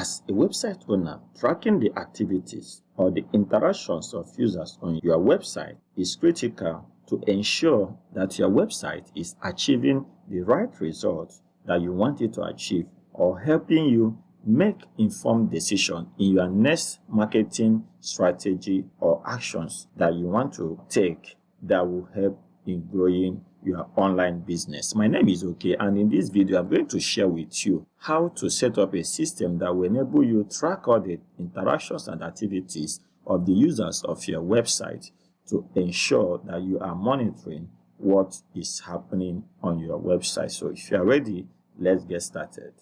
As a website owner, tracking the activities or the interactions of users on your website is critical to ensure that your website is achieving the right results that you want it to achieve, or helping you make informed decisions in your next marketing strategy or actions that you want to take that will help in growing your online business. My name is OK, and in this video I'm going to share with you how to set up a system that will enable you to track all the interactions and activities of the users of your website to ensure that you are monitoring what is happening on your website. So if you are ready, let's get started.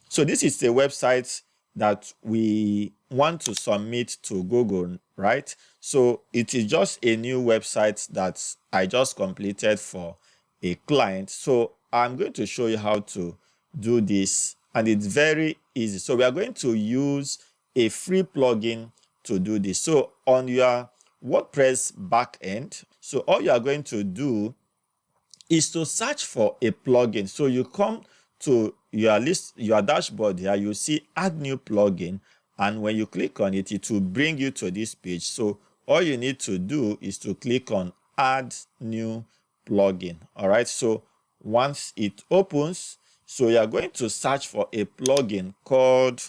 So this is the website that we want to submit to Google, right? So it is just a new website that I just completed for a client. So I'm going to show you how to do this, and it's very easy. So we are going to use a free plugin to do this. So on your WordPress backend, so all you are going to do is to search for a plugin. So you come to your list, your dashboard here, you see add new plugin, and when you click on it, it will bring you to this page. So all you need to do is to click on add new plugin. All right, so once it opens, so you are going to search for a plugin called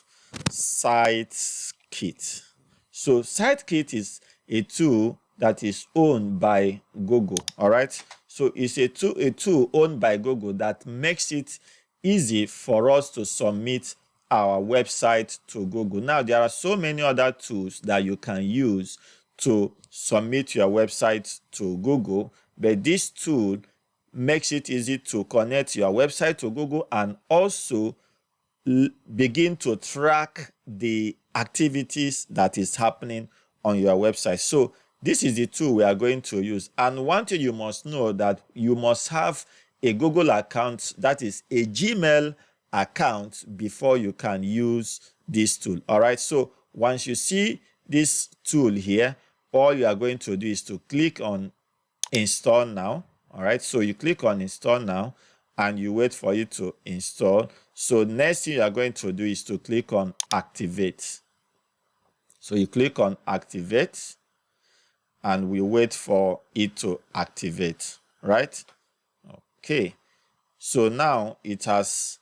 Sitekit. So Sitekit is a tool that is owned by Google. All right, so it's a tool owned by Google that makes it easy for us to submit our website to Google. Now, there are so many other tools that you can use to submit your website to Google, but this tool makes it easy to connect your website to Google and also begin to track the activities that is happening on your website. So this is the tool we are going to use. And one thing you must know, that you must have a Google account, that is a Gmail account, before you can use this tool. All right, so once you see this tool here, all you are going to do is to click on install now. All right, so you click on install now and you wait for it to install. So next thing you are going to do is to click on activate. So you click on activate and we wait for it to activate, right? Okay, so now it has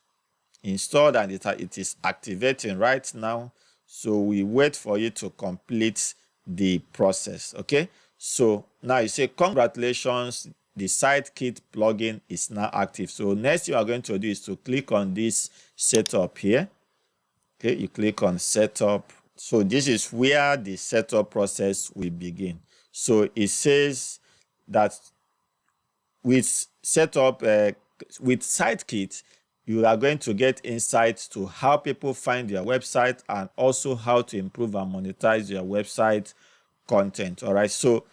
installed and it is activating right now. So we wait for it to complete the process. Okay, so now you say congratulations, the Sitekit plugin is now active. So next thing you are going to do is to click on this setup here. Okay, you click on setup. So this is where the setup process will begin. So it says that with setup with Sitekit, you are going to get insights to how people find your website and also how to improve and monetize your website content. All right, so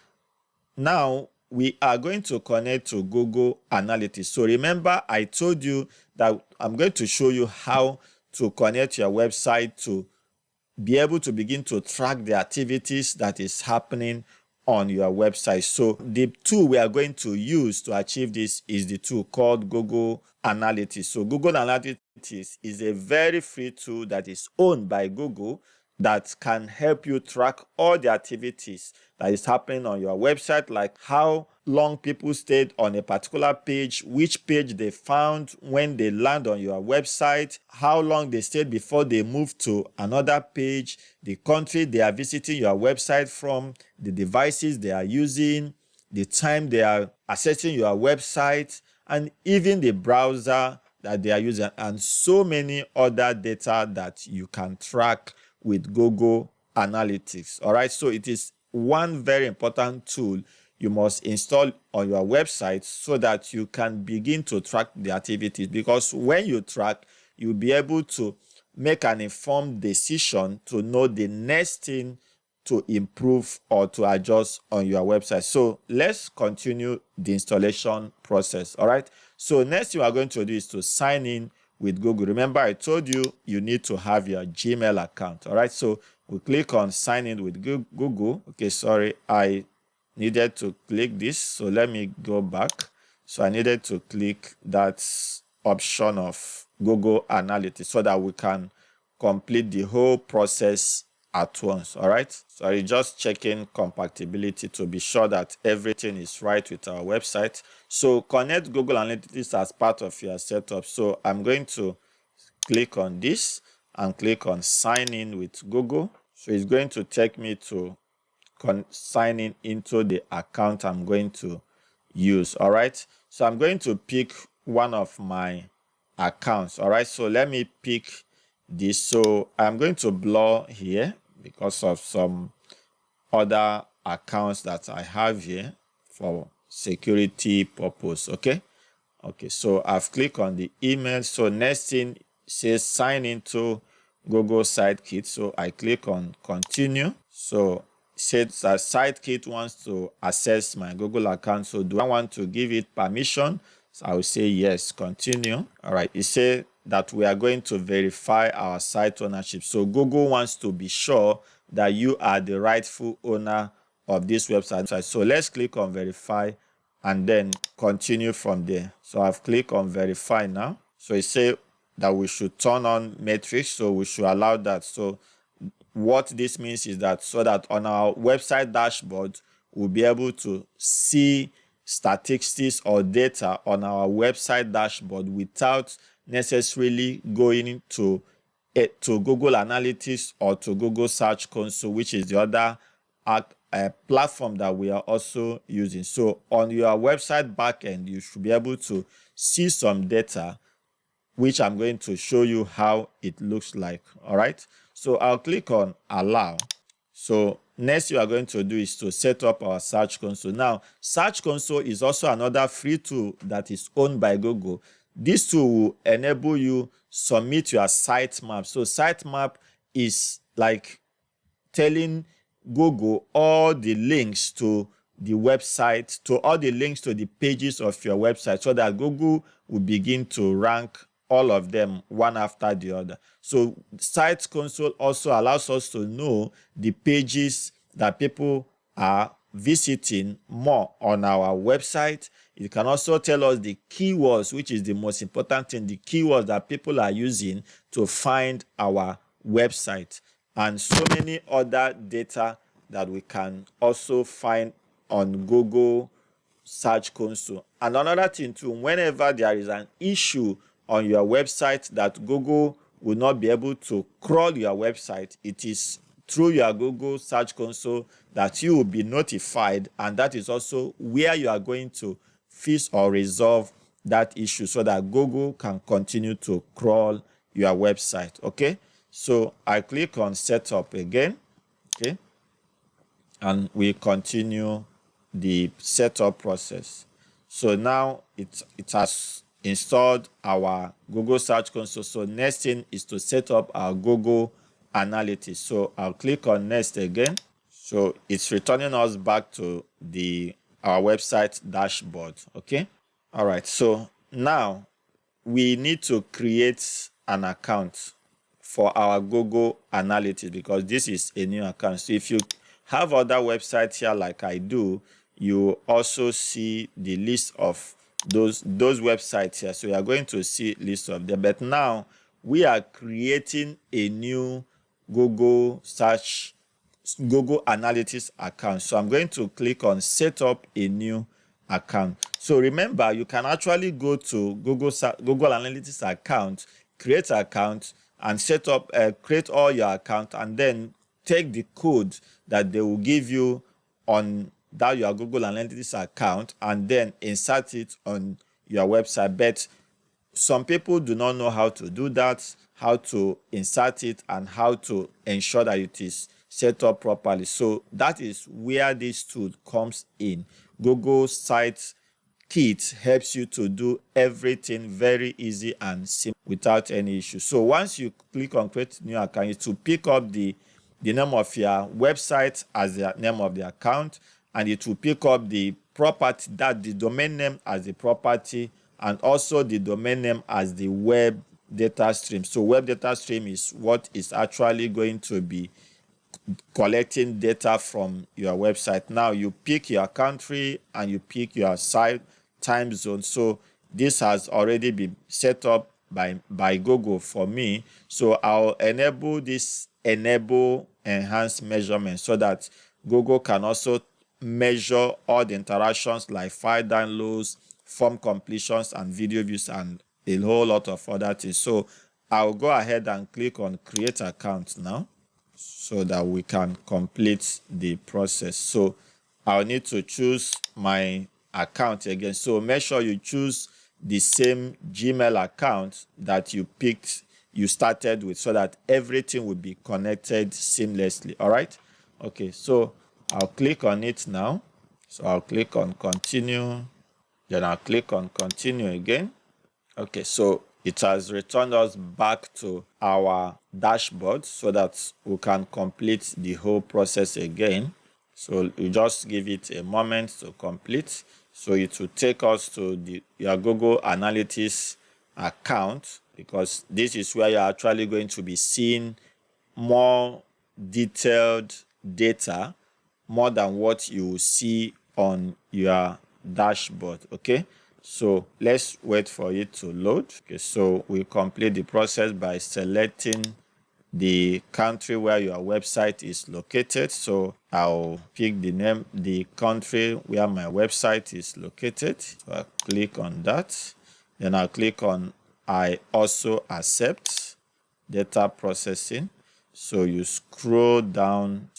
now we are going to connect to Google Analytics. So remember, I told you that I'm going to show you how to connect your website to be able to begin to track the activities that is happening on your website. So the tool we are going to use to achieve this is the tool called Google Analytics. So Google Analytics is a very free tool that is owned by Google that can help you track all the activities that is happening on your website, like how long people stayed on a particular page, which page they found when they land on your website, how long they stayed before they moved to another page, the country they are visiting your website from, the devices they are using, the time they are accessing your website, and even the browser that they are using, and so many other data that you can track with Google Analytics. All right, so it is one very important tool you must install on your website so that you can begin to track the activities, because when you track, you'll be able to make an informed decision to know the next thing to improve or to adjust on your website. So let's continue the installation process. All right, so next thing we are going to do is to sign in with Google. Remember, I told you you need to have your Gmail account. All right, so we click on sign in with Google. Okay, sorry, I needed to click this, so let me go back. So I needed to click that option of Google Analytics so that we can complete the whole process at once. All right, so I'm just checking compatibility to be sure that everything is right with our website. So connect Google Analytics as part of your setup. So I'm going to click on this and click on sign in with Google. So it's going to take me to sign in into the account I'm going to use. All right, so I'm going to pick one of my accounts. All right, so let me pick this. So I'm going to blur here because of some other accounts that I have here for security purpose. Okay, so I've clicked on the email. So next thing says sign into Google Sitekit. So I click on continue. So it says that Sitekit wants to access my Google account. So do I want to give it permission? So I will say yes, continue. All right, it says that we are going to verify our site ownership. So Google wants to be sure that you are the rightful owner of this website. So let's click on verify and then continue from there. So I've clicked on verify now. So it says that we should turn on metrics. So we should allow that. So what this means is that so that on our website dashboard, we'll be able to see statistics or data on our website dashboard without necessarily going to Google Analytics or to Google Search Console, which is the other platform that we are also using. So on your website backend, you should be able to see some data, which I'm going to show you how it looks like. All right, so I'll click on allow. So next you are going to do is to set up our Search Console. Now, Search Console is also another free tool that is owned by Google. This tool will enable you submit your sitemap. So sitemap is like telling Google all the links to the website, to all the links to the pages of your website, so that Google will begin to rank all of them one after the other. So Site Console also allows us to know the pages that people are visiting more on our website. It can also tell us the keywords, which is the most important thing, the keywords that people are using to find our website, and so many other data that we can also find on Google Search Console. And another thing too, whenever there is an issue on your website that Google will not be able to crawl your website, it is through your Google Search Console that you will be notified, and that is also where you are going to fix or resolve that issue so that Google can continue to crawl your website. Okay, so I click on setup again. Okay, and we continue the setup process. So now it has installed our Google Search Console. So next thing is to set up our Google Analytics. So I'll click on next again. So it's returning us back to our website dashboard. Okay, all right, so now we need to create an account for our Google Analytics because this is a new account. So if you have other websites here like I do, you also see the list of those websites here. So you are going to see list of them. But now we are creating a new Google Analytics account. So I'm going to click on set up a new account. So remember, you can actually go to Google Analytics account, create an account, and set up, create all your account, and then take the code that they will give you on that your Google Analytics account and then insert it on your website. But some people do not know how to do that, how to insert it, and how to ensure that it is set up properly. So that is where this tool comes in. Google Sitekit helps you to do everything very easy and simple without any issue. So once you click on create new account, it will pick up the name of your website as the name of the account, and it will pick up the property, that the domain name as the property, and also the domain name as the web data stream. So web data stream is what is actually going to be collecting data from your website. Now you pick your country and you pick your site time zone. So this has already been set up by Google for me. So I'll enable this enable enhanced measurement so that Google can also measure all the interactions like file downloads, form completions, and video views, and a whole lot of other things. So I'll go ahead and click on create account now so that we can complete the process. So I'll need to choose my account again. So make sure you choose the same Gmail account that you started with, so that everything will be connected seamlessly. All right. Okay. So I'll click on it now. So I'll click on continue. Then I'll click on continue again. Okay. So it has returned us back to our dashboard so that we can complete the whole process again. So you just give it a moment to complete. So it will take us to your Google Analytics account, because this is where you're actually going to be seeing more detailed data, more than what you will see on your dashboard. Okay, so let's wait for it to load. Okay, so we complete the process by selecting the country where your website is located. So I'll pick the country where my website is located. So I'll click on that. Then I'll click on I also accept data processing. So you scroll down,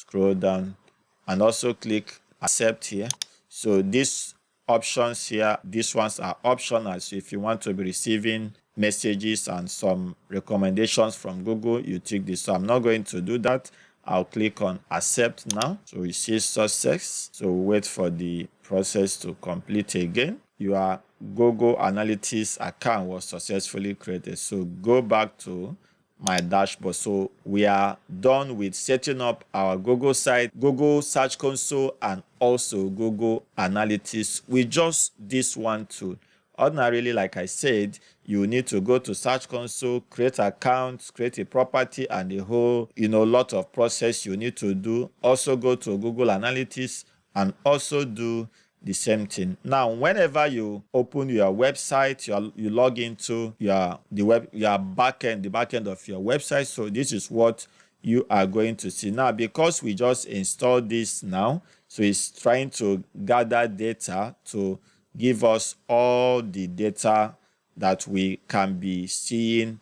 and also click accept here. So these options here, these ones are optional. So if you want to be receiving messages and some recommendations from Google, you tick this. So I'm not going to do that. I'll click on accept now. So you see success. So wait for the process to complete again. Your Google Analytics account was successfully created. So go back to my dashboard. So we are done with setting up our Google site, Google Search Console, and also Google Analytics with just this one tool. Ordinarily, like I said, you need to go to Search Console, create accounts, create a property, and a whole, lot of process you need to do. Also go to Google Analytics and also do the same thing. Now, whenever you open your website, you log into the backend of your website. So this is what you are going to see now, because we just installed this now. So it's trying to gather data to give us all the data that we can be seeing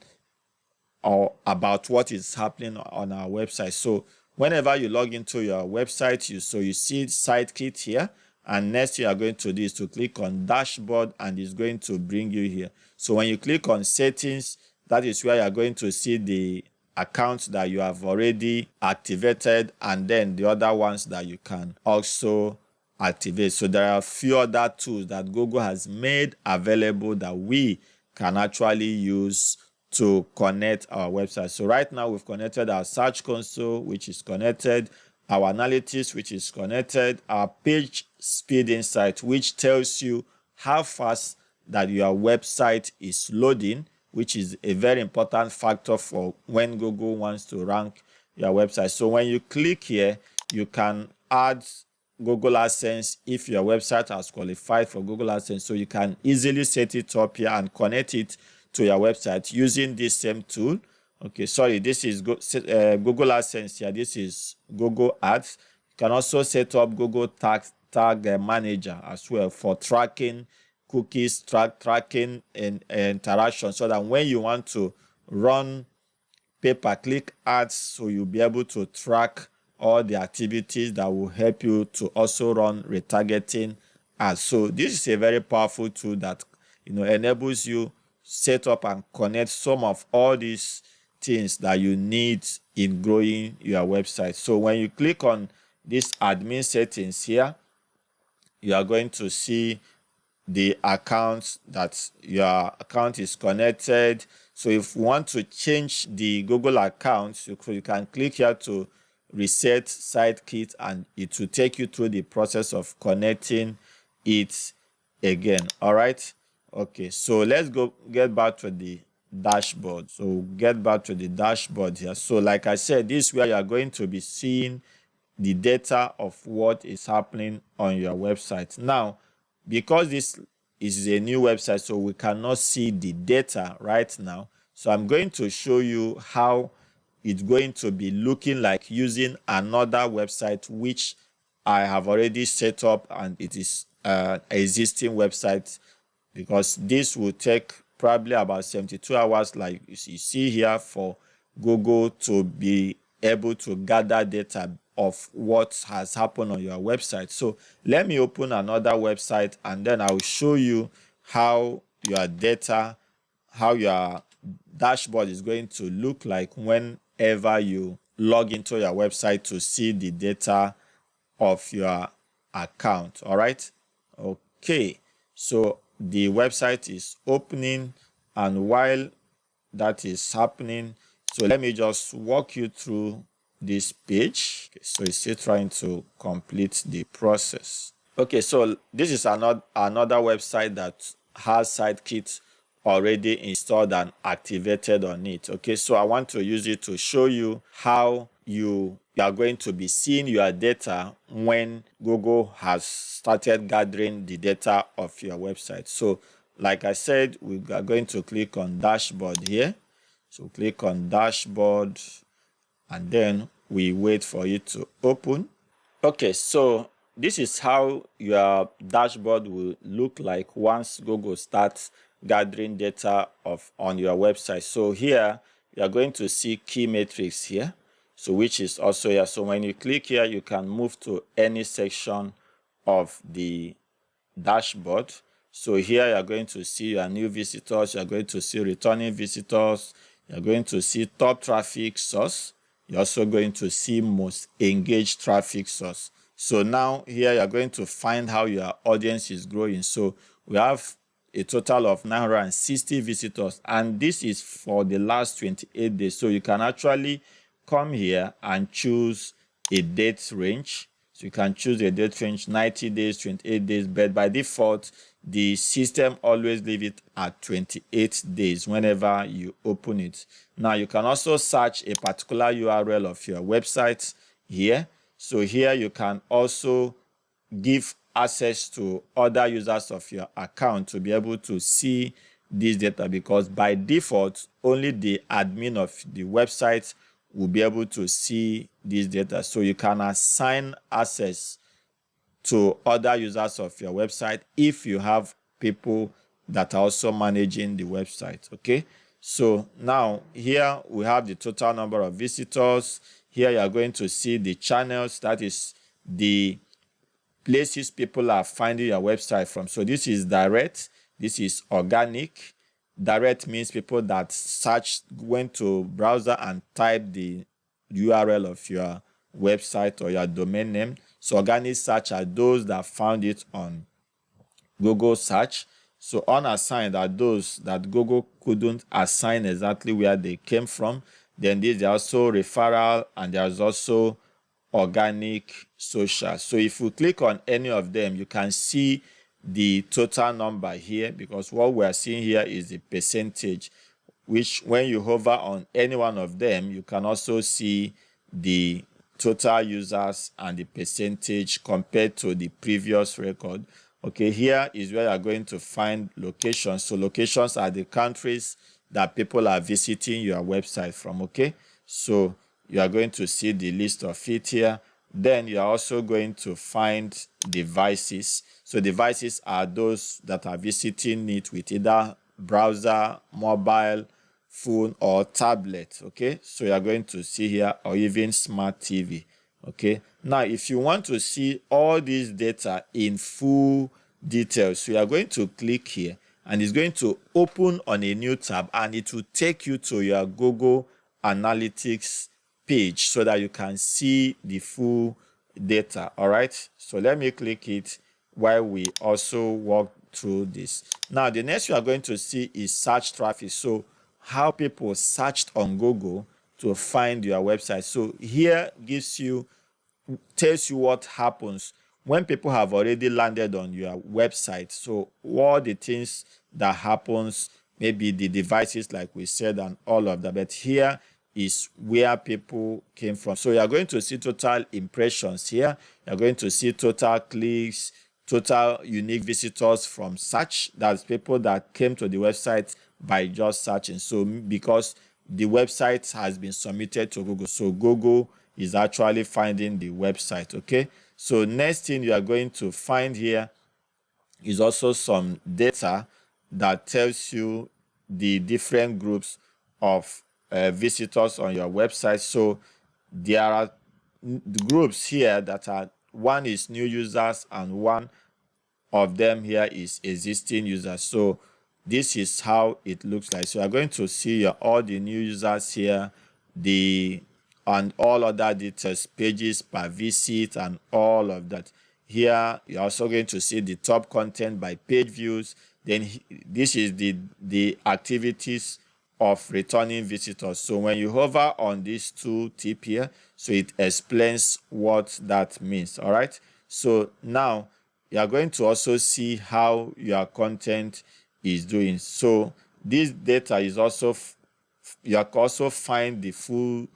or about what is happening on our website. So whenever you log into your website, you see Sitekit here. And next you are going to do is to click on dashboard, and it's going to bring you here. So when you click on settings, that is where you are going to see the accounts that you have already activated, and then the other ones that you can also activate. So there are a few other tools that Google has made available that we can actually use to connect our website. So right now we've connected our Search Console, which is connected, our Analytics, which is connected, our Page Speed Insight, which tells you how fast that your website is loading, which is a very important factor for when Google wants to rank your website. So when you click here, you can add Google AdSense if your website has qualified for Google AdSense. So you can easily set it up here and connect it to your website using this same tool. Okay, sorry, this is Google AdSense here. This is Google Ads. You can also set up Google Tag Manager as well for tracking cookies, tracking and interaction, so that when you want to run pay-per-click ads, so you'll be able to track all the activities that will help you to also run retargeting ads. So this is a very powerful tool that enables you set up and connect some of all these things that you need in growing your website. So when you click on this admin settings here, you are going to see the accounts that your account is connected. So if you want to change the Google account, you can click here to reset Sitekit, and it will take you through the process of connecting it again. All right. Okay, so let's get back to the dashboard. So get back to the dashboard here. So like I said, this is where you are going to be seeing the data of what is happening on your website. Now, because this is a new website, so we cannot see the data right now. So I'm going to show you how it's going to be looking like using another website which I have already set up, and it is an existing website, because this will take probably about 72 hours, like you see here, for Google to be able to gather data of what has happened on your website. So let me open another website, and then I'll show you how your data, how your dashboard is going to look like whenever you log into your website to see the data of your account. All right. Okay. So the website is opening, and while that is happening, so let me just walk you through this page. Okay, so it's still trying to complete the process. Okay, so this is another website that has Sitekit already installed and activated on it. Okay, so I want to use it to show you how you are going to be seeing your data when Google has started gathering the data of your website. So like I said, we are going to click on dashboard here. So click on dashboard, and then we wait for it to open. Okay, so this is how your dashboard will look like once Google starts gathering data on your website. So here you are going to see key metrics here, so which is also here. So when you click here, you can move to any section of the dashboard. So here you are going to see your new visitors, you are going to see returning visitors, you are going to see top traffic source, you're also going to see most engaged traffic source. So now here you are going to find how your audience is growing. So we have a total of 960 visitors, and this is for the last 28 days. So you can actually come here and choose a date range. So you can choose a date range, 90 days, 28 days, but by default, the system always leave it at 28 days whenever you open it. Now you can also search a particular URL of your website here. So here you can also give access to other users of your account to be able to see this data, because by default, only the admin of the website will be able to see this data. So you can assign access to other users of your website if you have people that are also managing the website. Okay, so now here we have the total number of visitors. Here you are going to see the channels, that is the places people are finding your website from. So this is direct, this is organic. Direct means people that went to browser and type the URL of your website or your domain name. So organic search are those that found it on Google search. So unassigned are those that Google couldn't assign exactly where they came from. Then these are also referral, and there's also organic social. So if you click on any of them, you can see the total number here, because what we are seeing here is the percentage, which when you hover on any one of them, you can also see the total users and the percentage compared to the previous record. Okay, here is where you're going to find locations. So locations are the countries that people are visiting your website from. Okay, so you are going to see the list of it here. Then you are also going to find devices. So devices are those that are visiting it with either browser, mobile, phone, or tablet. Okay, so you are going to see here, or even smart TV. Okay, now if you want to see all this data in full details, so you are going to click here, and it's going to open on a new tab, and it will take you to your Google Analytics page so that you can see the full data. All right, so let me click it while we also walk through this. Now the next you are going to see is search traffic. So how people searched on Google to find your website. So here tells you what happens when people have already landed on your website. So all the things that happens, maybe the devices like we said and all of that, but here is where people came from. So you're going to see total impressions here. You're going to see total clicks, total unique visitors from search. That's people that came to the website by just searching. So because the website has been submitted to Google, so Google is actually finding the website. Okay, so next thing you are going to find here is also some data that tells you the different groups of visitors on your website. So there are groups here that are, one is new users and one of them here is existing users. So this is how it looks like. So you're going to see all the new users here, and all other details, pages per visit and all of that. Here you're also going to see the top content by page views. Then this is the activities of returning visitors. So when you hover on this tool tip here, so it explains what that means. All right, so now you are going to also see how your content is doing. So this data is also you can also find the full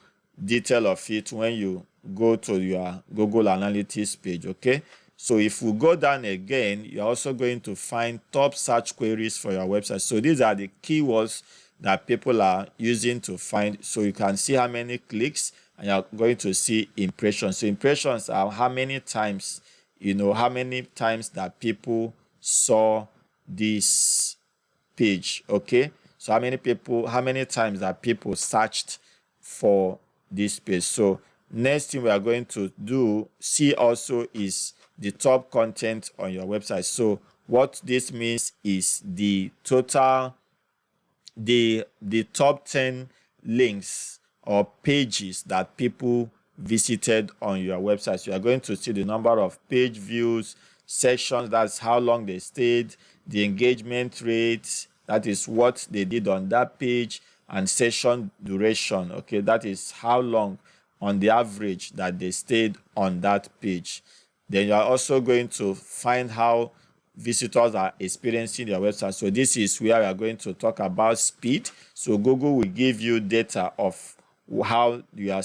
detail of it when you go to your Google Analytics page. Okay, so if we go down again, you're also going to find top search queries for your website. So these are the keywords that people are using to find. So you can see how many clicks, and you're going to see impressions. So impressions are how many times, how many times that people saw this page. Okay, so how many times that people searched for this page. So next thing we are going to see also is the top content on your website. So what this means is the total, the top 10 links or pages that people visited on your website. So you are going to see the number of page views, sessions, that's how long they stayed, the engagement rate, that is what they did on that page, and session duration. Okay, that is how long on the average that they stayed on that page. Then you are also going to find how visitors are experiencing your website. So this is where we are going to talk about speed. So Google will give you data of how your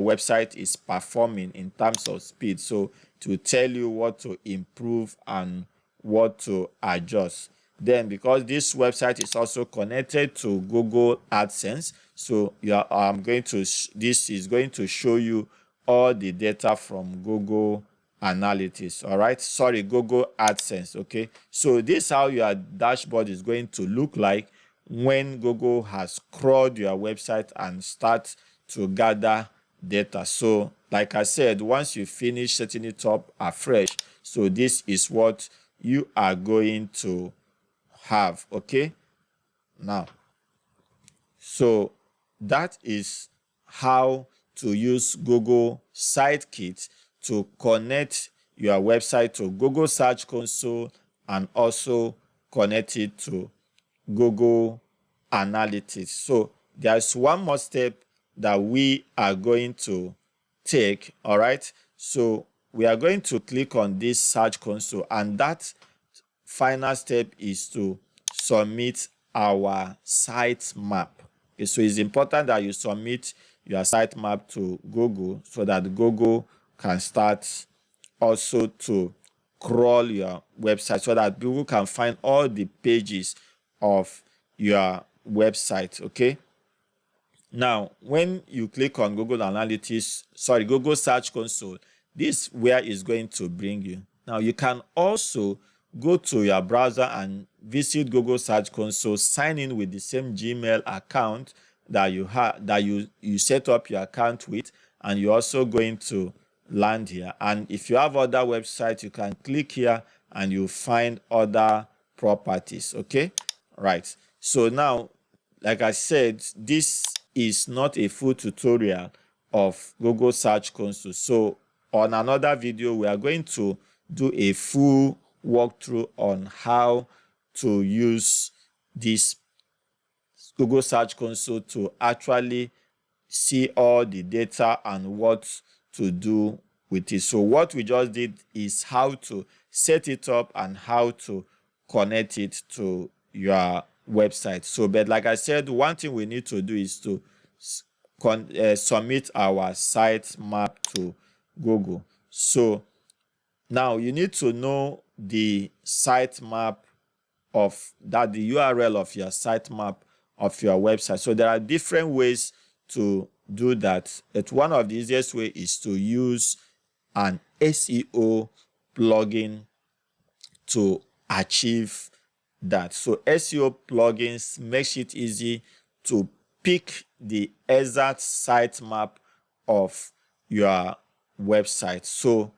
website is performing in terms of speed, so to tell you what to improve and what to adjust. Then because this website is also connected to Google AdSense, so this is going to show you all the data from Google Analytics. All right, sorry, Google AdSense. Okay, so this is how your dashboard is going to look like when Google has crawled your website and start to gather data. So like I said, once you finish setting it up afresh, so this is what you are going to have. Okay, now, so that is how to use Google Sitekit to connect your website to Google Search Console and also connect it to Google Analytics. So there's one more step that we are going to take. All right, so we are going to click on this Search Console, and that final step is to submit our site map. Okay, so it's important that you submit your site map to Google so that Google can start also to crawl your website, so that Google can find all the pages of your website. Okay, now when you click on Google Search Console, this is where it's going to bring you. Now you can also go to your browser and visit Google Search Console, sign in with the same Gmail account that you set up your account with, and you're also going to land here. And if you have other websites, you can click here and you find other properties. Okay, right. So now, like I said, this is not a full tutorial of Google Search Console. So on another video, we are going to do a full walkthrough on how to use this Google Search Console to actually see all the data and what to do with it. So what we just did is how to set it up and how to connect it to your website. So, but like I said, one thing we need to do is to submit our site map to Google. So now you need to know the sitemap of that, the URL of your sitemap of your website. So there are different ways to do that. One of the easiest way is to use an SEO plugin to achieve that. So SEO plugins makes it easy to pick the exact sitemap of your website. So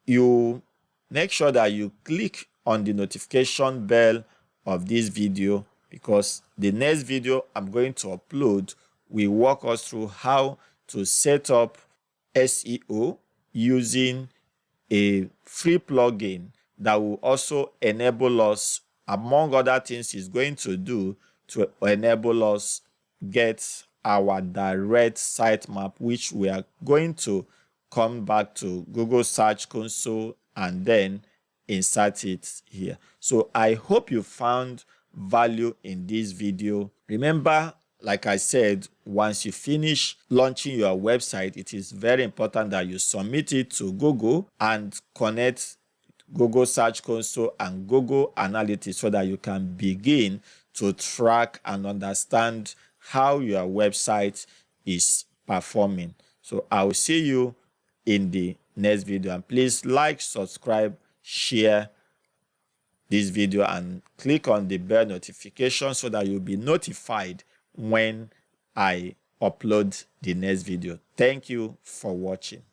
you make sure that you click on the notification bell of this video, because the next video I'm going to upload will walk us through how to set up SEO using a free plugin that will also enable us, among other things it's going to do, to enable us get our direct sitemap, which we are going to come back to Google Search Console and then insert it here. So I hope you found value in this video. Remember, like I said, once you finish launching your website, it is very important that you submit it to Google and connect Google Search Console and Google Analytics so that you can begin to track and understand how your website is performing. So I will see you in the next video, and please like, subscribe, share this video and click on the bell notification so that you'll be notified when I upload the next video. Thank you for watching.